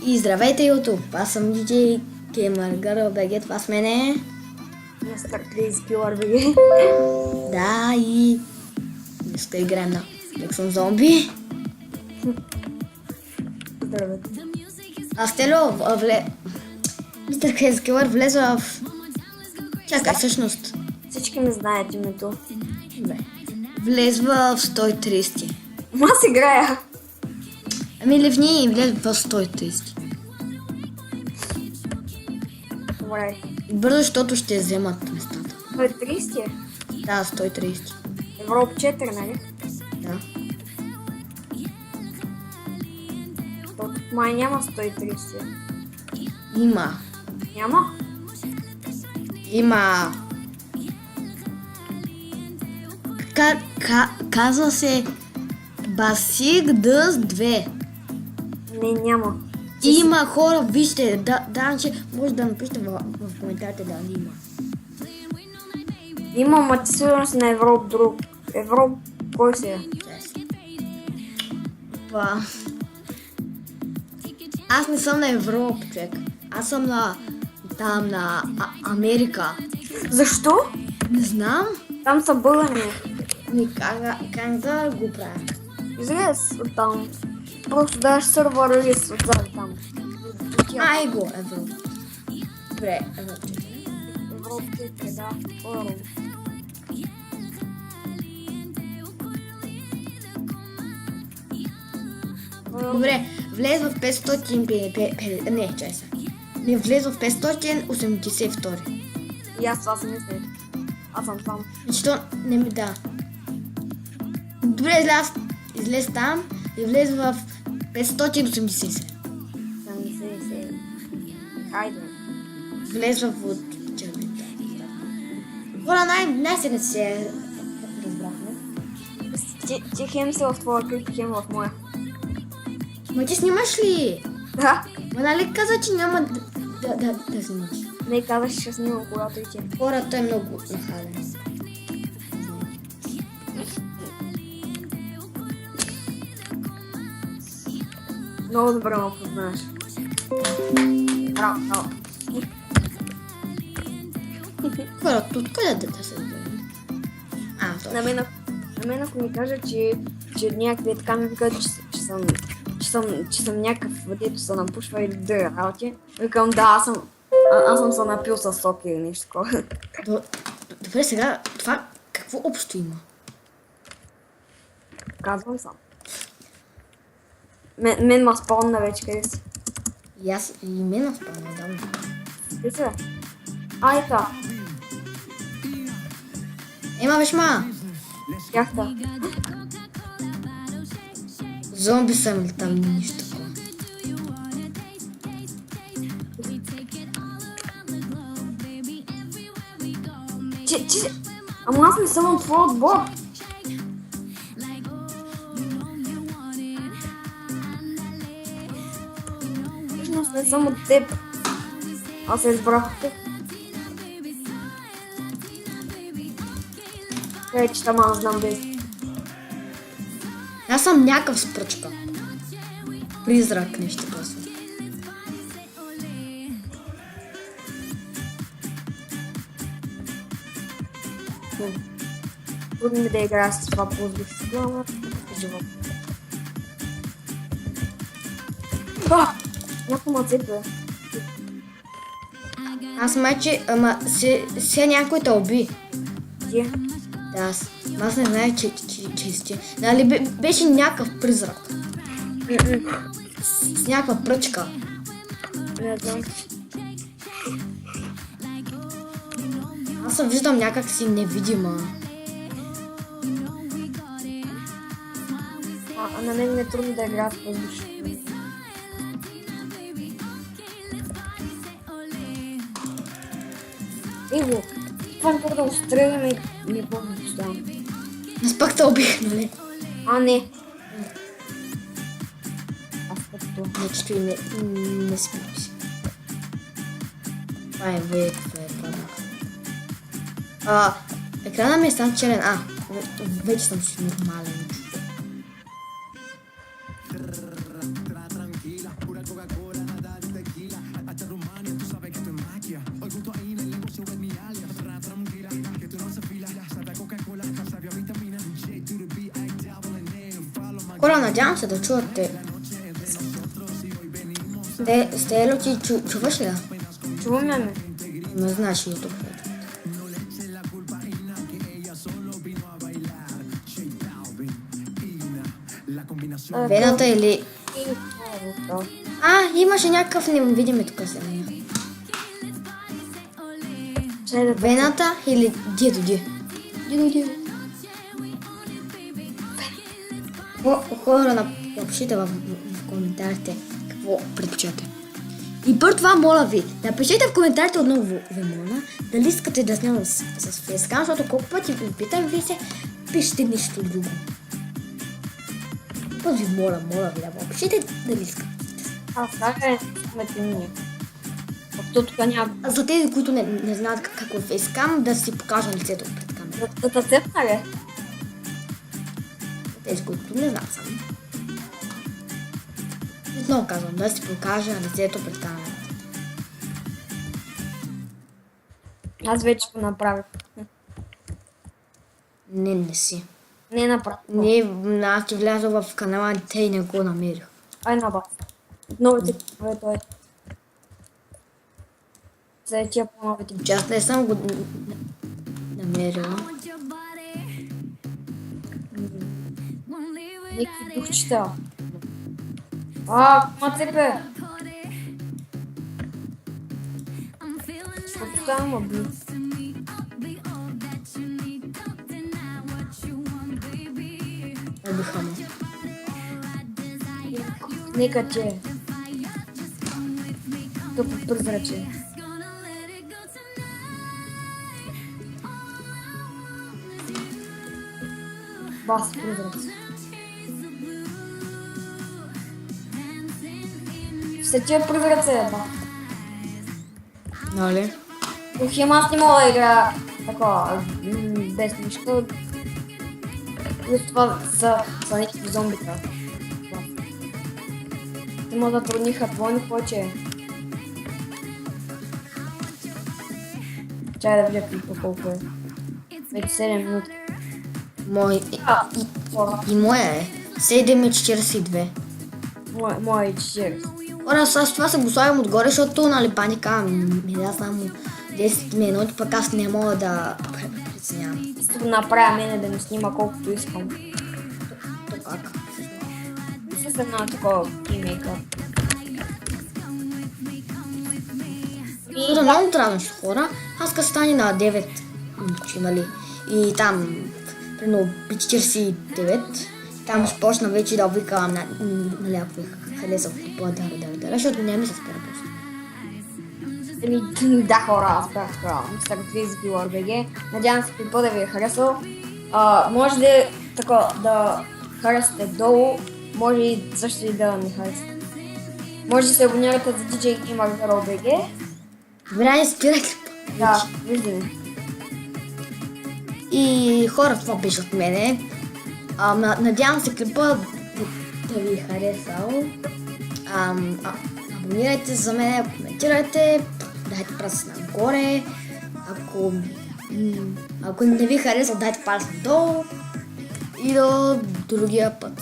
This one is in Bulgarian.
И здравейте, YouTube! Аз съм DJ Gamer Girl BG, това с мене. Мистер Crazy Killer BG. Да, и днеска играем на Jackson Zombie. Здравейте. Аз Тело Мистер Crazy Killer влезе в... Чакай, всъщност. Всички ме знаят името. Добре. Влезва в 130. Аз играя. Ами ливни и влезе в 130. Добре. Бързо, защото ще вземат местата. 130 е? Да, 130. Европа 4, нали? Да. То тук май няма 130. Има. Няма? Има. Казва се Басик Дъс 2. Не, няма. Има хора, вижте, че може да напишете в коментарите дали има. Има, ма ти сигурно си на Европа друг. Европа, кой си е? Па. Аз не съм на Европа, човек. Аз съм на Америка. Защо? Не знам. Там са българи. Как да го правя? Излез оттам. Просто даш сървър лист отзад там. Ай го, Европа. Добре, Европа. Европа 4, да. Оро. Добре, влез в 500... Не, чай сега. Не, влез в 582. И аз това си мисля. Аз съм там. Защо не ми да. Добре, излез там и влез в 587. 77. Хайде. Влез в от червените. Хора, най-сетне се разбрахме. Ти хем си в твоя клип, хем в моя. Ма ти снимаш ли? Да? Ма нали каза, че няма да снимаш? Не казах, че ще снимам, когато и ти. Хора, той е много нахален. Много добре ме познаваш. Браво, браво. Хора, откъде да се разберем? На мен ако ми кажа, че някакви така ми викат, че съм някакъв, дето се напушва или да работи, викам да, аз съм се напил със сок или нещо такова. Добре, сега това какво общо има? Казвам сам. Мен ма спомна вече къде си. И аз и мен спомня, да. Къде си бе? Айта. Ема вешма! Яхта. Зомби съм или там нищо такова. Ама аз не съм от твой отбор. Всъщност не съм от теб. Аз се избрах от теб. Къде че там аз знам без. Аз съм някакъв спръчка. Призрак нещо просто. Трудно ми да играя с това ползвах си глава. Живот. Някой ма цепва. Аз майче, ама се някой те уби. Ти? Да, аз не знае, че сте. Нали беше някакъв призрак. С някаква пръчка. Не знам. Аз се виждам някак си невидима. А на мен ми е трудно да играя с въздуш. Его, това не да устреляме и ми помня постоянно. Аз пак те убих, нали? А, не. Аз като... Нечето и не си си. Това е екрана ми е стан черен. Вече съм си нормален. Хора, надявам се да чувате. Стело, ти чуваш ли? Да? Чуваме ме. Не знаеш YouTube. Вената или... Имаше някакъв невидим тук се. Вената или дедо. Хора, напишете в коментарите какво предпочитате. И първо това, моля ви, напишете в коментарите отново ви моля, дали искате да снимам с фейскам, защото колко пъти ви питам, вие се пишете нещо друго. Първо ви моля ви да го пишете дали искате. Сега сме тъмни. Тук няма... За тези, които не знаят какво е фейскам, да си покажа лицето пред камерата. Да цепна ли? Тези, които не знаят само. Отново казвам, да си покажа лицето пред камерата. Аз вече го направих. Не си. Не направих. Аз ти вляза в канала и не го намерих. Ай на бас. Новите той. За тия по-новите. Аз не съм го намерила. Никакви духчета. Мацепе! Какво става, бе? Обиха ме. Нека ти е. Тъпо прозраче. Бас прозраче. Все тия прозраче, ба. Нали? Аз не мога да играя такова, без нищо. Плюс това са някакви зомбита. Те могат да трудниха двойно повече. Чай да видя клипа колко е. Вече 7 минути. И моя е 7:42. Моя е 40. Ора, с това се го слагам отгоре, защото нали паника ми да само 10 минути, пък аз не мога да преценявам. Искам да направя мене да ми снима колкото искам. То как? С една такова имейка. Защото много трябва хора, аз като стане на 9 минути, нали, и там, примерно 49, там ще почна вече да викам нали, ако хареса по-дара, защото не ми се спира просто. Да, хора, аз бях така, мистер Квизби ОРБГ. Надявам се какво да ви е харесал. Може да харесате долу, може и също и да не харесате. Може да се абонирате за DJ Gamer ОРБГ. Добре, спирайте. Да, виждаме. И хора, това беше от мене. Надявам се клипа да ви е харесал. Абонирайте за мен, коментирайте, дайте пръст нагоре. Ако не ви харесал, дайте палец надолу. И до другия път.